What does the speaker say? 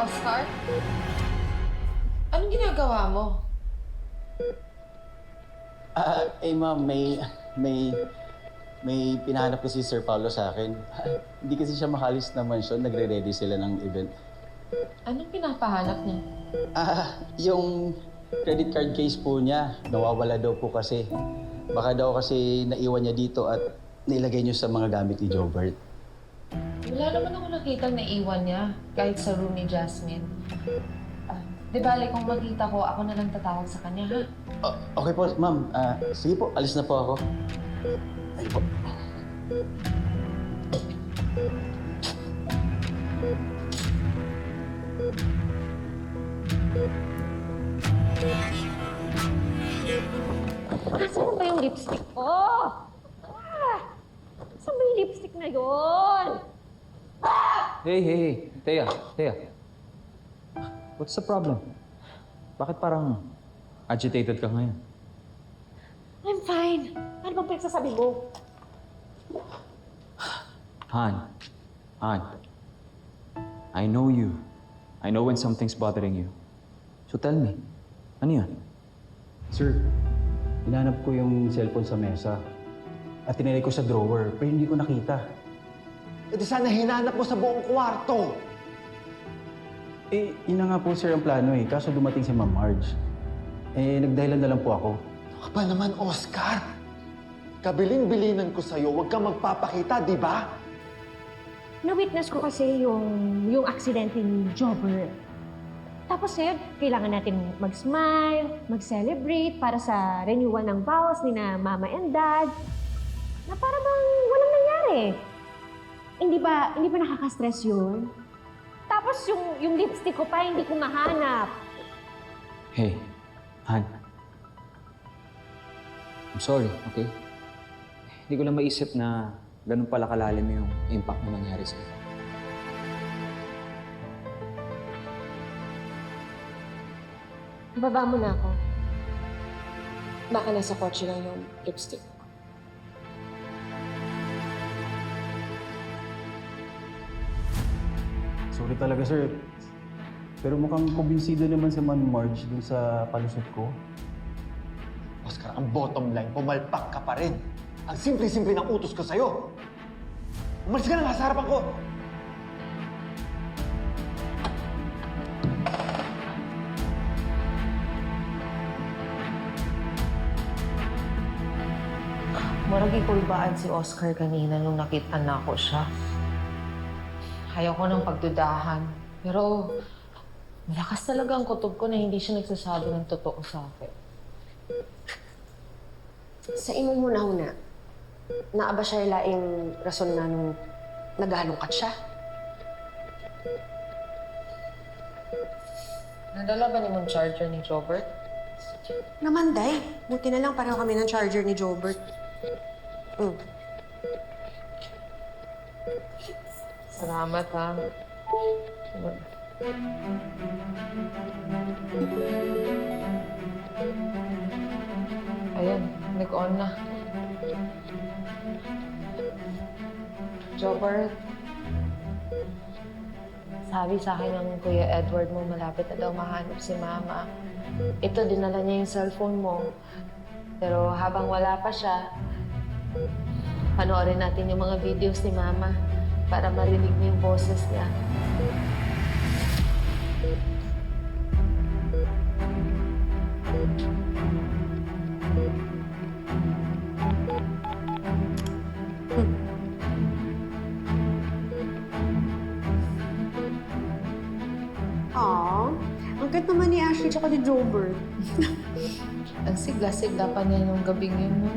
Oscar? Anong ginagawa mo? Ma'am, may pinahanap kasi si Sir Paulo sa akin. Hindi kasi siya makalis na mansyon, nagre-ready sila ng event. Anong pinapahanap niya? Yung credit card case po niya, nawawala daw po kasi. Baka daw kasi naiwan niya dito at nilagay niyo sa mga gamit ni Jobert. Wala naman ako nakitang naiwan niya, kahit sa room ni Jasmine. Di bale, kung makita ko, ako na lang tatawag sa kanya, ha? Okay po, ma'am. Sige po, alis na po ako. Ay po. Nasaan ba yung lipstick ko? Saan ba yung lipstick na yun? Hey. Thea. What's the problem? Bakit parang agitated ka ngayon? I'm fine. Ano bang pinagsasabi mo? Han. I know you. I know when something's bothering you. So tell me, ano yan? Sir, hinanap ko yung cellphone sa mesa. At tinilay ko sa drawer, pero hindi ko nakita. E di sana hinanap mo sa buong kwarto. Yun na nga po, sir, ang plano eh. Kaso dumating si Ma'am Marge. Nagdahilan na lang po ako. Ano ka ba naman, Oscar? Kabilin-bilinan ko sa'yo, huwag kang magpapakita, di ba? Na-witness ko kasi yung aksidente ni Jobber. Tapos ngayon, kailangan natin mag-smile, mag-celebrate para sa renewal ng vows ni na Mama and Dad. Na para bang walang nangyari. Hindi ba nakaka-stress yun? Tapos yung lipstick ko pa, hindi ko mahanap. Hey, Han. I'm sorry, okay? Hindi ko lang maisip na ganun pala kalalim yung impact na nangyari sa'yo. Baba mo na ako. Baka nasa kotse lang yung lipstick. Sorry talaga, sir. Pero mukhang kumbinsido naman si Ma'am Marge dun sa palusot ko. Oscar, ang bottom line, pumalpak ka pa rin. Ang simple-simple ng utos ko sa'yo. Umalis ka na nga sa harapan ko. Marag ikulbaan si Oscar kanina nung nakita na ako siya. Ayaw ko ng pagdudahan. Pero malakas talaga ang kutob ko na hindi siya nagsasabi ng totoo sa akin. Sa imo muna-una, naaba siya laing rason na nung naghalongkat siya. Nadala ba ni mong charger ni Jobert? Namanday, buti na lang pareho kami ng charger ni Jobert. Salamat, ha. Ayan, nag-on na. Jobert, sabi sa akin ng Kuya Edward mo, malapit na daw mahanap si Mama. Ito, dinala niya yung cellphone mo. Pero habang wala pa siya, panoorin natin yung mga videos ni Mama para marinig mo yung boses niya. Aww, ang cute naman ni Ashley tsaka ni Jobert. Ang sigla-sigla pa niya nung gabing yun, no?